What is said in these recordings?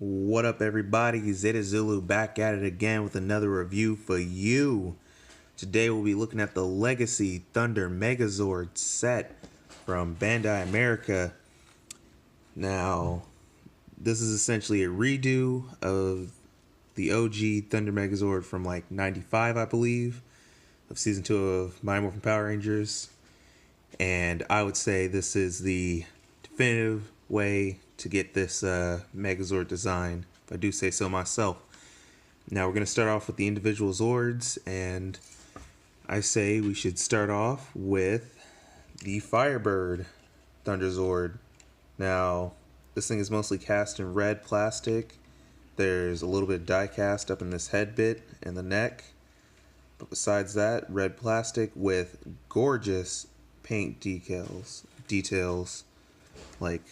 What up, everybody? Zeta Zulu back at it again with another review for you. Today we'll be looking at the Legacy Thunder Megazord set from Bandai America. Now, this is essentially a redo of the OG Thunder Megazord from like 95, I believe, of Season 2 of Mighty Morphin Power Rangers. And I would say this is the definitive way to get this Megazord design, if I do say so myself. Now we're going to start off with the individual Zords, and I say we should start off with the Firebird Thunder Zord. Now, this thing is mostly cast in red plastic. There's a little bit of die cast up in this head bit and the neck. But besides that, red plastic with gorgeous paint details. Like,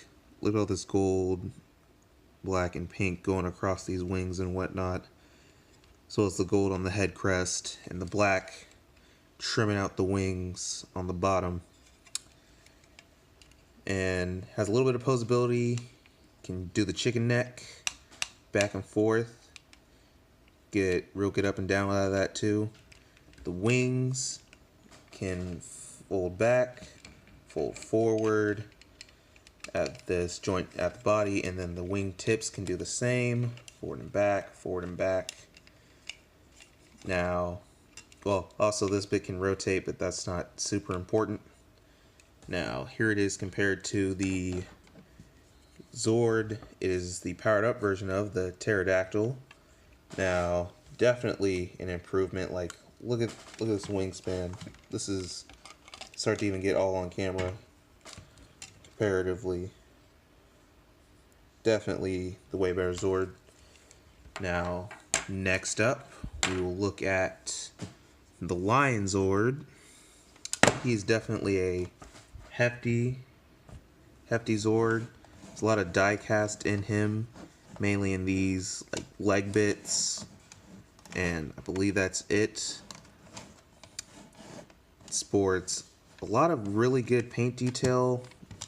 look at all this gold, black, and pink going across these wings and whatnot. So it's the gold on the head crest and the black trimming out the wings on the bottom. And has a little bit of posability. Can do the chicken neck back and forth. Get real good up and down out of that too. The wings can fold back, fold forward at this joint at the body, and then the wing tips can do the same, forward and back, forward and back. Now, well, also this bit can rotate, but that's not super important. Now, here it is compared to the Zord. It is the powered up version of the pterodactyl. Now, definitely an improvement. Like, look at this wingspan. This is, it's hard to even get all on camera. Comparatively, definitely the way better Zord. Now, next up, we will look at the Lion Zord. He's definitely a hefty Zord. There's a lot of die cast in him, mainly in these like leg bits, and I believe that's it. Sports a lot of really good paint detail,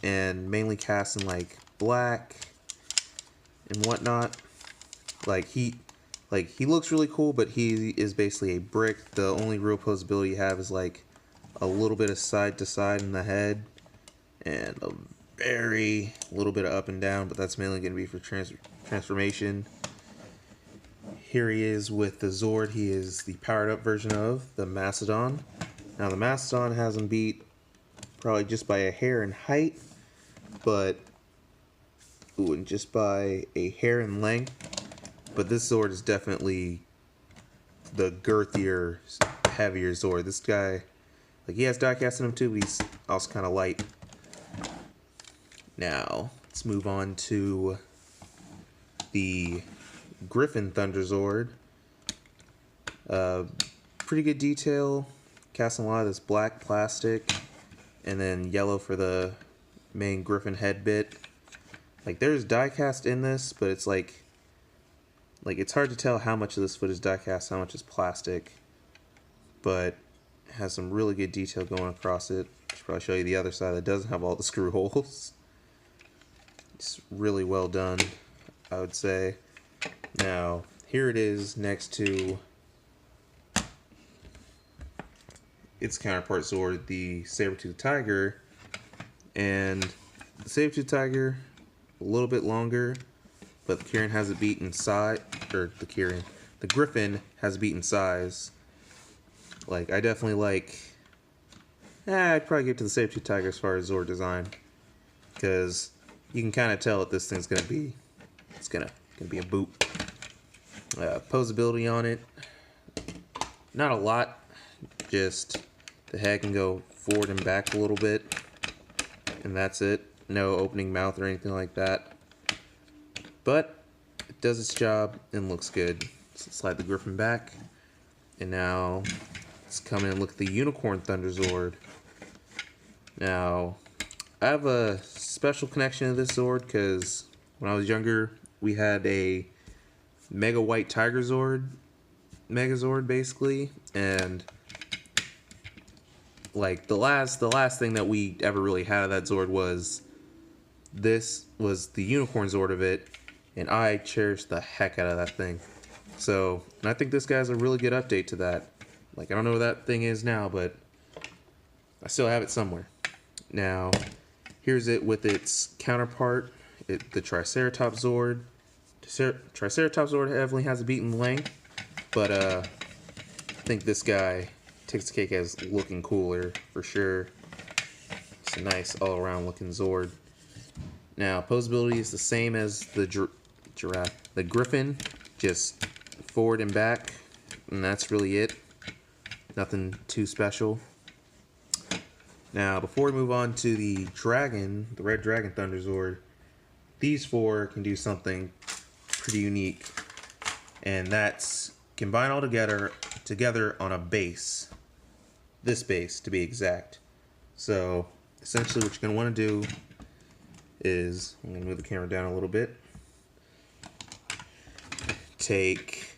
and mainly cast in like black and whatnot. He looks really cool, but he is basically a brick. The only real posability you have is like a little bit of side to side in the head and a very little bit of up and down, but that's mainly going to be for transformation. Here he is with the Zord. He is the powered up version of the Mastodon. Now the Mastodon has him beat probably just by a hair in height, but and just by a hair in length. But this Zord is definitely the girthier, heavier Zord. This guy, like, he has diecast in him too, but he's also kind of light. Now let's move on to the Griffin Thunder Zord. Pretty good detail, casting a lot of this black plastic, and then yellow for the main Griffin head bit. Like, there's die cast in this, but it's like it's hard to tell how much of this foot is die cast, how much is plastic. But it has some really good detail going across it. I should probably show you the other side that doesn't have all the screw holes. It's really well done, I would say. Now, here it is next to its counterpart Zord, the Saber-Tooth Tiger. And the Saber-Tooth Tiger, a little bit longer, but the Kirin has it beat in size, or the Griffin has it beat in size. Like, I definitely like, I'd probably give it to the Saber-Tooth Tiger as far as Zord design, because you can kind of tell what this thing's gonna be. It's gonna be a boot. Posability on it, not a lot. Just the head can go forward and back a little bit, and that's it. No opening mouth or anything like that. But it does its job and looks good. So slide the Griffin back. And now let's come in and look at the Unicorn Thunder Zord. Now, I have a special connection to this Zord because when I was younger, we had a Mega White Tiger Zord, Megazord basically, and like the last thing that we ever really had of that Zord was the Unicorn Zord of it, and I cherish the heck out of that thing. So, and I think this guy's a really good update to that. Like, I don't know where that thing is now, but I still have it somewhere. Now, here's it with its counterpart, the Triceratops Zord. Triceratops Zord definitely has a beat in length, but I think this guy takes the cake as looking cooler for sure. It's a nice all-around looking Zord. Now, posability is the same as the Griffin, just forward and back, and that's really it. Nothing too special. Now, before we move on to the dragon, the Red Dragon Thunder Zord, these four can do something pretty unique, and that's combine all together on a base. This base, to be exact. So, essentially what you're going to want to do is, I'm going to move the camera down a little bit, take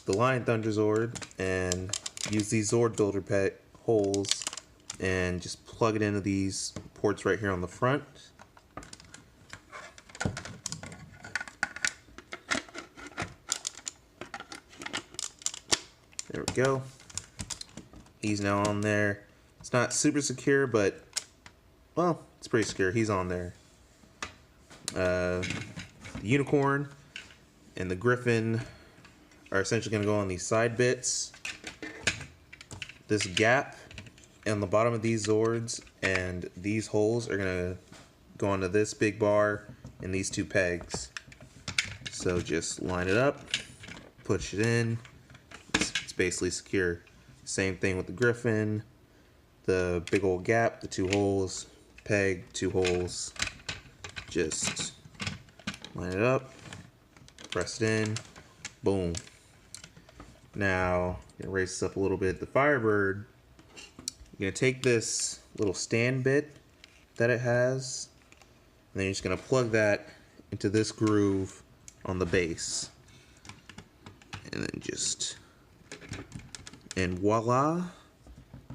the Lion Thunder Zord and use these Zord Builder pet holes and just plug it into these ports right here on the front. There we go. He's now on there. It's not super secure, but, well, it's pretty secure. He's on there. The Unicorn and the Griffin are essentially going to go on these side bits. This gap on the bottom of these Zords and these holes are going to go onto this big bar and these two pegs. So just line it up, push it in. It's basically secure. Same thing with the Griffin. The big old gap, the two holes, peg, two holes. Just line it up, press it in, boom. Now, I'm gonna raise this up a little bit. The Firebird, you're gonna take this little stand bit that it has, and then you're just gonna plug that into this groove on the base. And then just, and voila,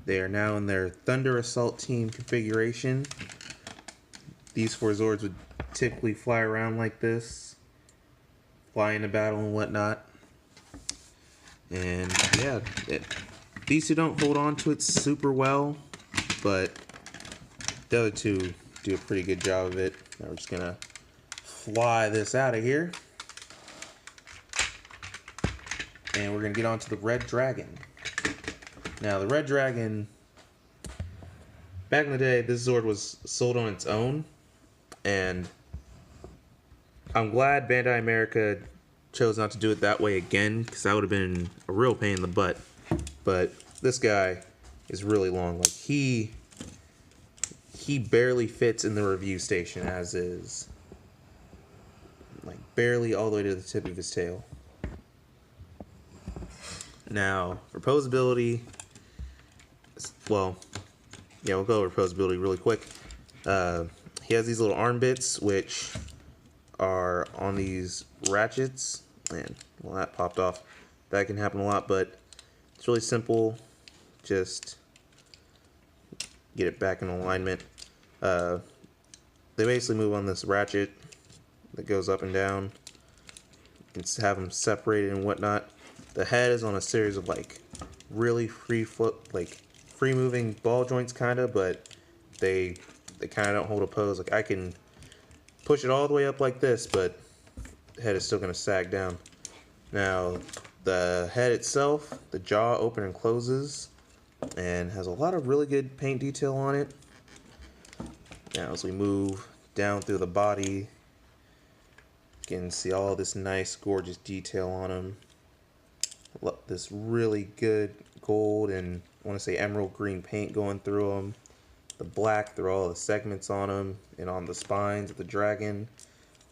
they are now in their Thunder Assault Team configuration. These four Zords would typically fly around like this, fly into battle and whatnot. And yeah, these two don't hold on to it super well, but the other two do a pretty good job of it. Now we're just gonna fly this out of here. And we're gonna get on to the Red Dragon. Now the Red Dragon, back in the day, this Zord was sold on its own, and I'm glad Bandai America chose not to do it that way again, because that would have been a real pain in the butt. But this guy is really long. Like, he barely fits in the review station as is. Like, barely all the way to the tip of his tail. Now, for posability, well, yeah, we'll go over posability really quick. He has these little arm bits, which are on these ratchets, and well, that popped off. That can happen a lot, but it's really simple. Just get it back in alignment. They basically move on this ratchet that goes up and down. You can have them separated and whatnot. The head is on a series of like really free moving ball joints kinda, but they kinda don't hold a pose. Like, I can push it all the way up like this, but the head is still gonna sag down. Now, the head itself, the jaw open and closes, and has a lot of really good paint detail on it. Now, as we move down through the body, you can see all this nice, gorgeous detail on him. This really good gold and I want to say emerald green paint going through them. The black through all the segments on them and on the spines of the dragon,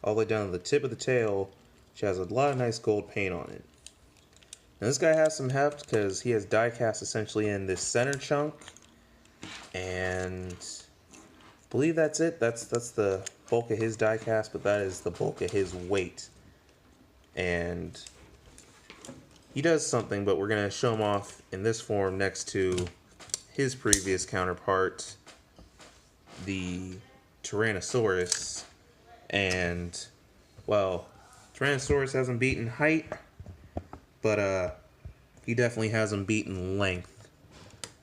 all the way down to the tip of the tail, which has a lot of nice gold paint on it. Now this guy has some heft because he has die cast essentially in this center chunk, and I believe that's it. That's the bulk of his die cast, but that is the bulk of his weight. And he does something, but we're going to show him off in this form next to his previous counterpart, the Tyrannosaurus. And Well, Tyrannosaurus hasn't beaten height, but he definitely hasn't beaten length.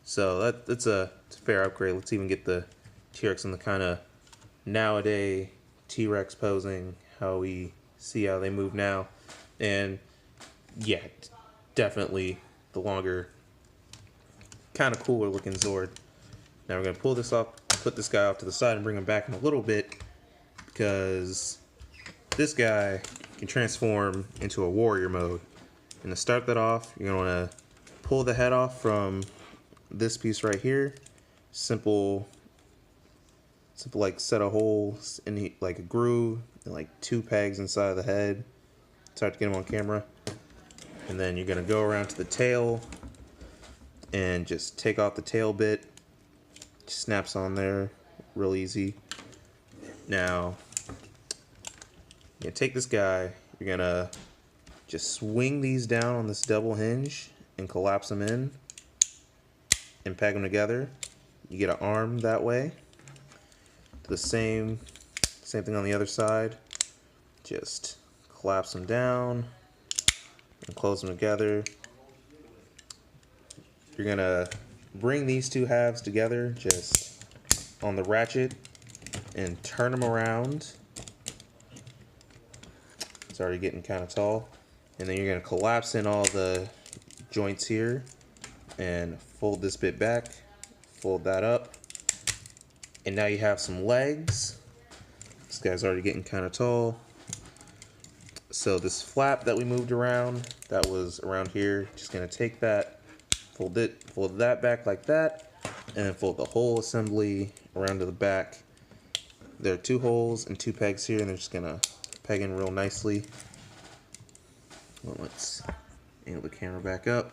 So it's a fair upgrade. Let's even get the T-Rex in the kind of nowadays T-Rex posing, how we see how they move now. And yeah, definitely the longer, kind of cooler looking Zord. Now we're going to pull this off, put this guy off to the side and bring him back in a little bit, because this guy can transform into a warrior mode. And to start that off, you're going to want to pull the head off from this piece right here. Simple like set of holes in like a groove and like 2 pegs inside of the head. It's hard to get them on camera. And then you're going to go around to the tail and just take off the tail bit. Just snaps on there real easy. Now you're going to take this guy, you're going to just swing these down on this double hinge and collapse them in and peg them together. You get an arm that way. The same thing on the other side. Just collapse them down and close them together. You're gonna bring these 2 halves together just on the ratchet and turn them around. It's already getting kind of tall. And then you're gonna collapse in all the joints here and fold this bit back, fold that up. And now you have some legs. This guy's already getting kind of tall. So this flap that we moved around, that was around here, just gonna take that, fold that back like that, and then fold the whole assembly around to the back. There are 2 holes and 2 pegs here, and they're just gonna peg in real nicely. Well, let's angle the camera back up.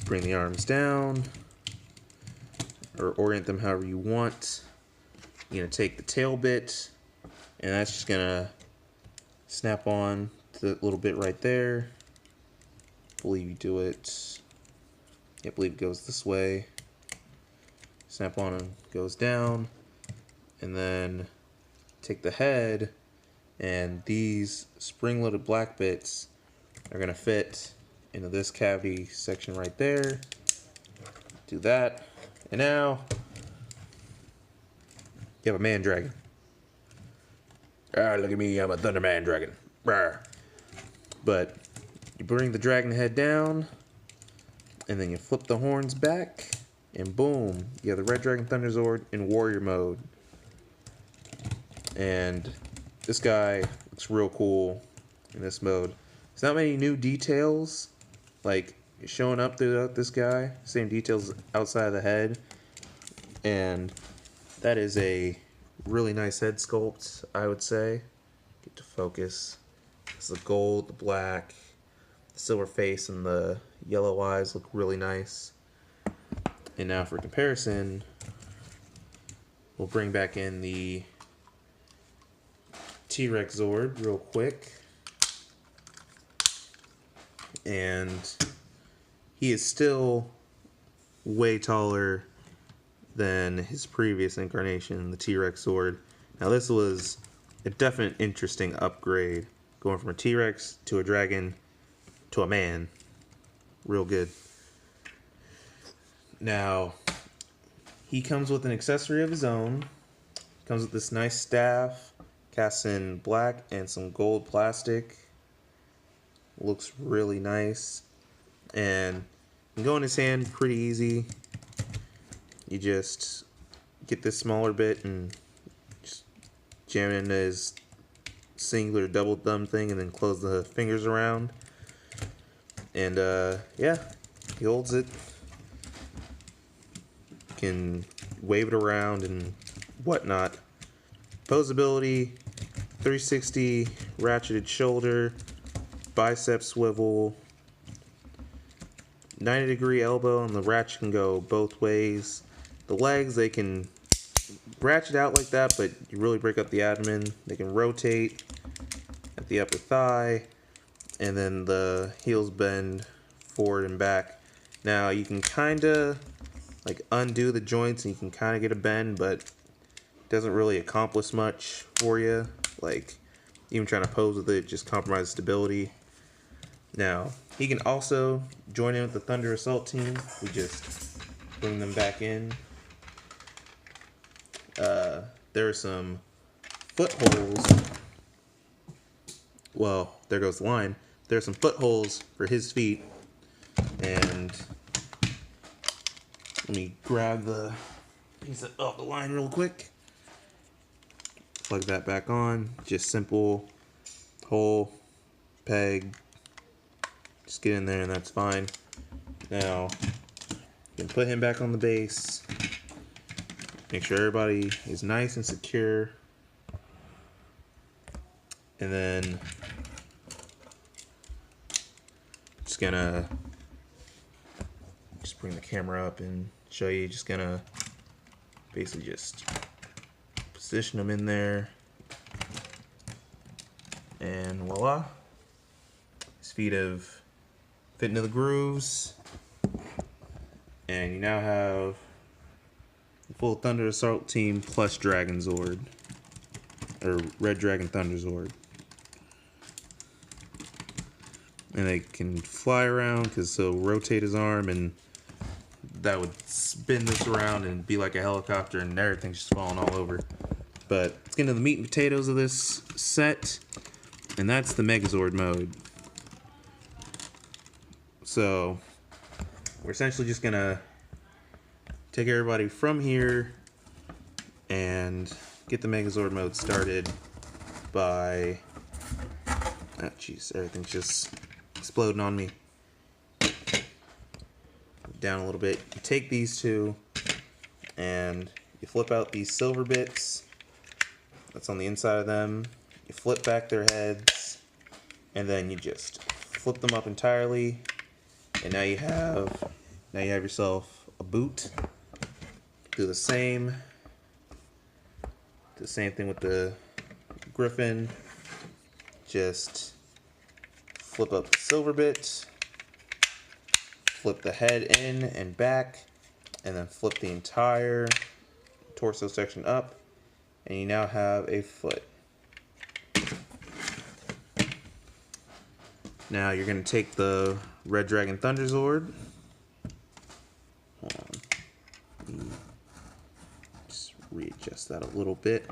Bring the arms down, or orient them however you want. You're gonna take the tail bit, and that's just gonna snap on to the little bit right there. I believe you do it. I believe it goes this way. Snap on and goes down, and then take the head, and these spring-loaded black bits are gonna fit into this cavity section right there. Do that. And now, you have a man dragon. Ah, look at me, I'm a Thunder Man dragon. Rawr. But you bring the dragon head down, and then you flip the horns back, and boom, you have the Red Dragon Thunder Zord in warrior mode. And this guy looks real cool in this mode. There's not many new details, like, showing up throughout this guy. Same details outside of the head. And that is a really nice head sculpt, I would say. Get to focus. It's the gold, the black, the silver face, and the yellow eyes look really nice. And now for comparison, we'll bring back in the T-Rex Zord real quick. And he is still way taller than his previous incarnation, the T-Rex Zord. Now this was a definite interesting upgrade, going from a T-Rex to a dragon to a man. Real good. Now, he comes with an accessory of his own. Comes with this nice staff, cast in black and some gold plastic. Looks really nice. And you can go in his hand pretty easy. You just get this smaller bit and just jam it into his singular double thumb thing, and then close the fingers around. And yeah, he holds it. You can wave it around and whatnot. Posability, 360 ratcheted shoulder, bicep swivel, 90-degree elbow, and the ratchet can go both ways. The legs, they can ratchet out like that, but you really break up the abdomen. They can rotate at the upper thigh, and then the heels bend forward and back. Now you can kind of like undo the joints, and you can kind of get a bend, but it doesn't really accomplish much for you. Like, Even trying to pose with it just compromises stability. Now, he can also join in with the Thunder Assault team. We just bring them back in. There are some footholds. Well, there goes the line. There are some footholes for his feet. And let me grab the piece off the line real quick. Plug that back on. Just simple hole, peg. Just get in there and that's fine. Now, you can put him back on the base. Make sure everybody is nice and secure. And then, just gonna bring the camera up and show you. Just gonna basically just position them in there. And voila. His feet have fit into the grooves. And you now have the full Thunder Assault team plus Dragon Zord. Or Red Dragon Thunder Zord. And they can fly around because he'll rotate his arm and that would spin this around and be like a helicopter and everything's just falling all over. But let's get into the meat and potatoes of this set. And that's the Megazord mode. So we're essentially just gonna take everybody from here and get the Megazord mode started by, oh jeez, everything's just exploding on me. Down a little bit. You take these two and you flip out these silver bits that's on the inside of them. You flip back their heads and then you just flip them up entirely. And now you have yourself a boot. Do the same thing with the Griffin. Just flip up the silver bit, flip the head in and back, and then flip the entire torso section up, and you now have a foot. Now you're going to take the Red Dragon Thunder Zord. Hold on. Just readjust that a little bit.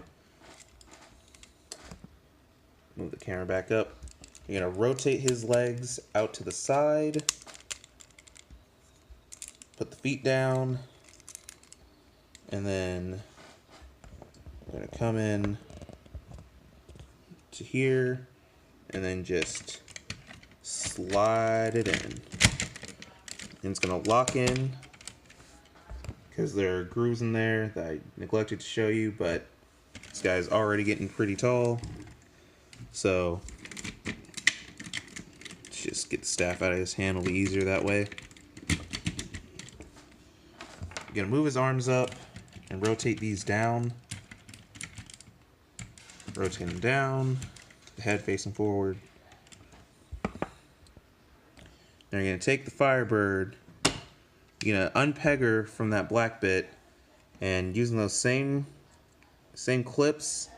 Move the camera back up. You're going to rotate his legs out to the side. Put the feet down. And then we're going to come in to here. And then just slide it in. And it's going to lock in because there are grooves in there that I neglected to show you, but this guy's already getting pretty tall. So just get the staff out of his hand, it'll be easier that way. You're going to move his arms up and rotate these down. Rotate them down, the head facing forward. Now you're going to take the Firebird, you're going to unpeg her from that black bit, and using those same clips,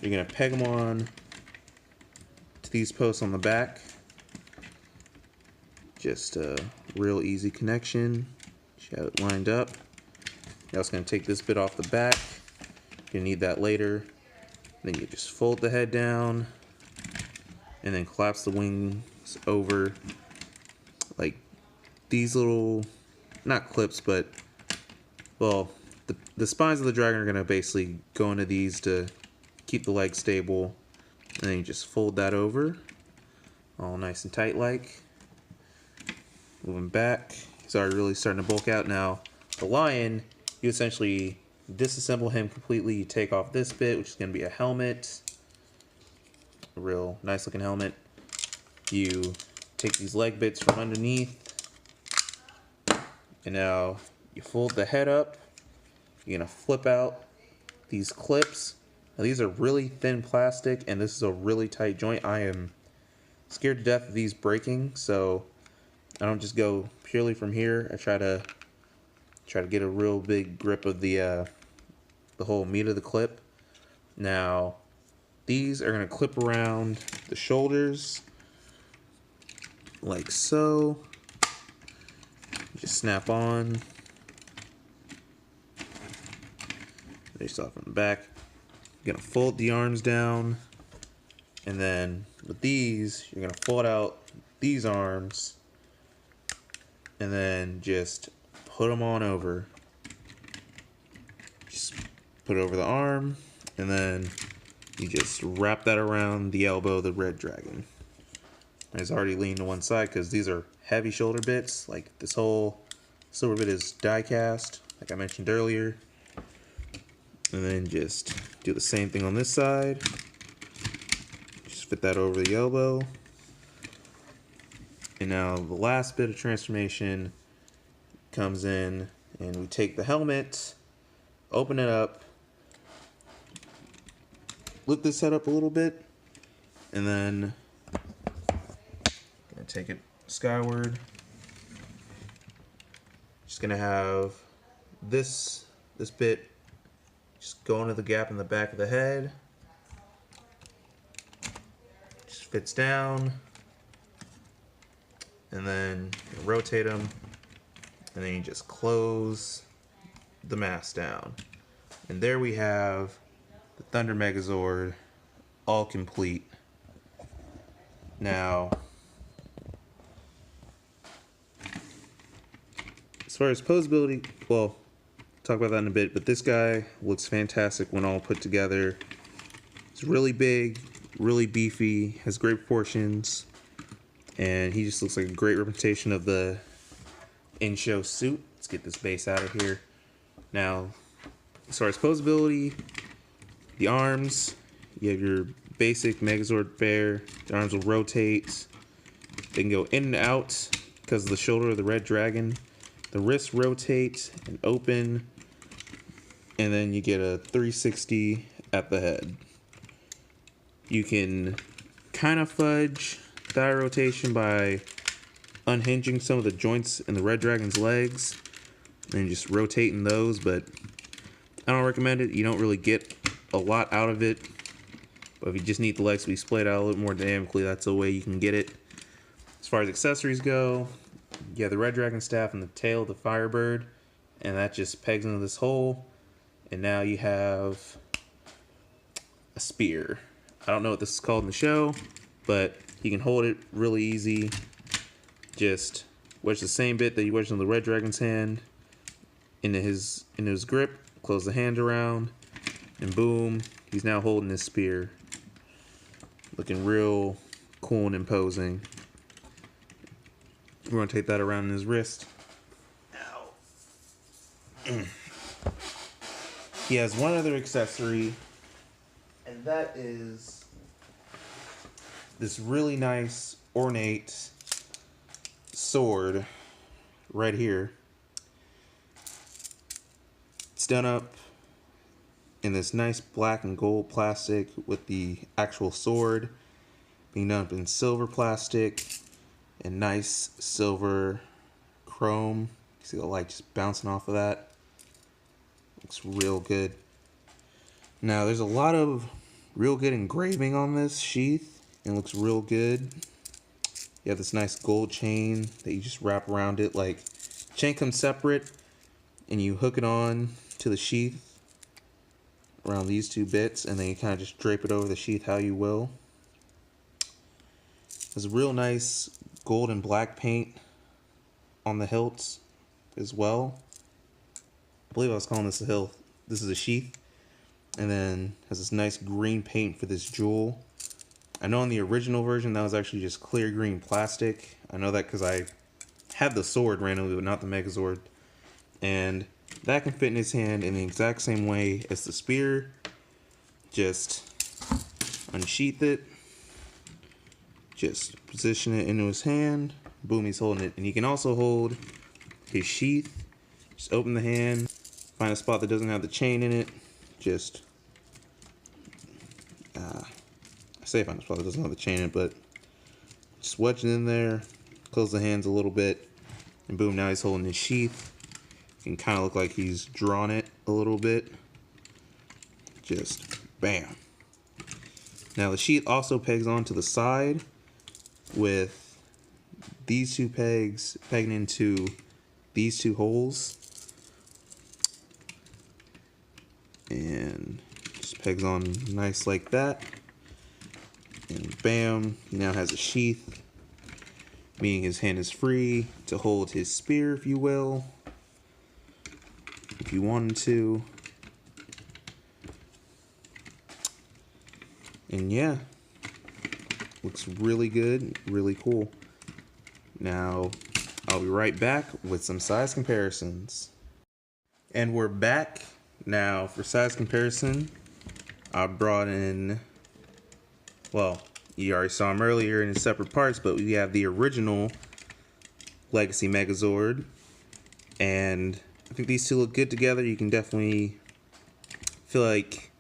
you're going to peg them on to these posts on the back. Just a real easy connection. You have it lined up. You're also going to take this bit off the back. You'll need that later. Then you just fold the head down and then collapse the wings over. Like these little, not clips, but, well, the spines of the dragon are going to basically go into these to keep the legs stable. And then you just fold that over, all nice and tight like. Moving back, he's already really starting to bulk out now. The lion, you essentially disassemble him completely. You take off this bit, which is going to be a helmet. A real nice looking helmet. You take these leg bits from underneath. And now you fold the head up. You're going to flip out these clips. Now these are really thin plastic and this is a really tight joint. I am scared to death of these breaking, so I don't just go purely from here. I try to get a real big grip of the whole meat of the clip. Now these are going to clip around the shoulders like so. Just snap on. They stop from the back. You're going to fold the arms down. And then with these, you're going to fold out these arms. And then just put them on over. Just put it over the arm. And then you just wrap that around the elbow of the red dragon. It's already leaned to one side because these are heavy shoulder bits. Like this whole silver bit is die cast, like I mentioned earlier. And then just do the same thing on this side. Just fit that over the elbow. And now the last bit of transformation comes in, and we take the helmet, open it up, lift this head up a little bit, and then gonna take it skyward. Just gonna have this bit just go into the gap in the back of the head. Just fits down. And then you rotate them, and then you just close the mask down. And there we have the Thunder Megazord all complete. Now, as far as posability, well, talk about that in a bit, but this guy looks fantastic when all put together. It's really big, really beefy, has great proportions. And he just looks like a great representation of the in-show suit. Let's get this base out of here. Now, as far as posability, the arms, you have your basic Megazord bear. The arms will rotate. They can go in and out because of the shoulder of the red dragon. The wrists rotate and open. And then you get a 360 at the head. You can kind of fudge thigh rotation by unhinging some of the joints in the red dragon's legs and just rotating those, but I don't recommend it. You don't really get a lot out of it, but if you just need the legs to be splayed out a little more dynamically, that's the way you can get it. As far as accessories go, you have the red dragon staff and the tail of the Firebird, and that just pegs into this hole, and now you have a spear. I don't know what this is called in the show, but you can hold it really easy. Just wedge the same bit that you wedged on the red dragon's hand into his grip, close the hand around, and boom, he's now holding his spear. Looking real cool and imposing. We're gonna take that around in his wrist. Ow. He has one other accessory, and that is this really nice, ornate sword right here. It's done up in this nice black and gold plastic with the actual sword being done up in silver plastic and nice silver chrome. You see the light just bouncing off of that. Looks real good. Now, there's a lot of real good engraving on this sheath. It looks real good. You have this nice gold chain that you just wrap around it. Like, chain comes separate, and you hook it on to the sheath around these two bits, and then you kind of just drape it over the sheath how you will. There's a real nice gold and black paint on the hilts as well. I believe I was calling this a hilt. This is a sheath. And then has this nice green paint for this jewel. I know in the original version that was actually just clear green plastic. I know that because I had the sword randomly, but not the Megazord. And that can fit in his hand in the exact same way as the spear. Just unsheath it. Just position it into his hand. Boom, he's holding it. And he can also hold his sheath. Just open the hand. Find a spot that doesn't have the chain in it. Just I say find a spot that doesn't have the chain in it, but just wedge it in there. Close the hands a little bit. And boom, now he's holding his sheath. It can kind of look like he's drawn it a little bit. Just bam. Now the sheath also pegs onto the side with these two pegs pegging into these two holes. And just pegs on nice like that. And bam, he now has a sheath, meaning his hand is free to hold his spear, if you will, if you wanted to. And yeah, looks really good, really cool. Now, I'll be right back with some size comparisons. And we're back. Now, for size comparison, I brought in, well, you already saw him earlier in his separate parts, but we have the original Legacy Megazord. And I think these two look good together. You can definitely feel like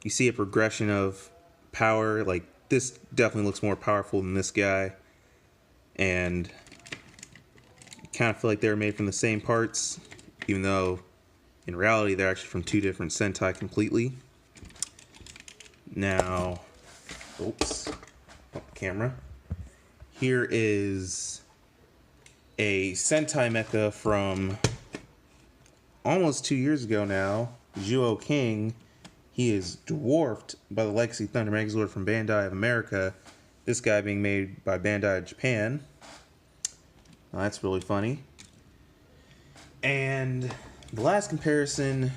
you see a progression of power. Like, this definitely looks more powerful than this guy. And you kind of feel like they were made from the same parts, even though in reality they're actually from two different Sentai completely. Now, oops, camera. Here is a Sentai mecha from almost 2 years ago now, Zhuo King. He is dwarfed by the Legacy Thunder Megazord from Bandai America. This guy being made by Bandai Japan. Well, that's really funny. And the last comparison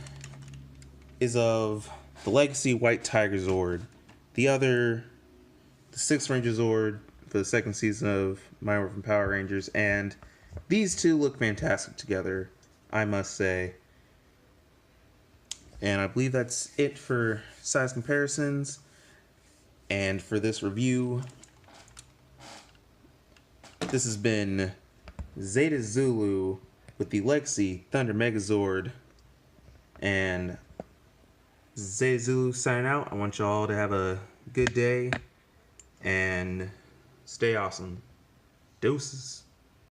is of the Legacy White Tiger Zord. The 6th Ranger Zord for the second season of Mighty Morphin Power Rangers. And these two look fantastic together, I must say. And I believe that's it for size comparisons. And for this review, this has been Zeta Zulu with the Legacy Thunder Megazord. And Zeta Zulu signing out. I want y'all to have a good day and stay awesome. Deuces.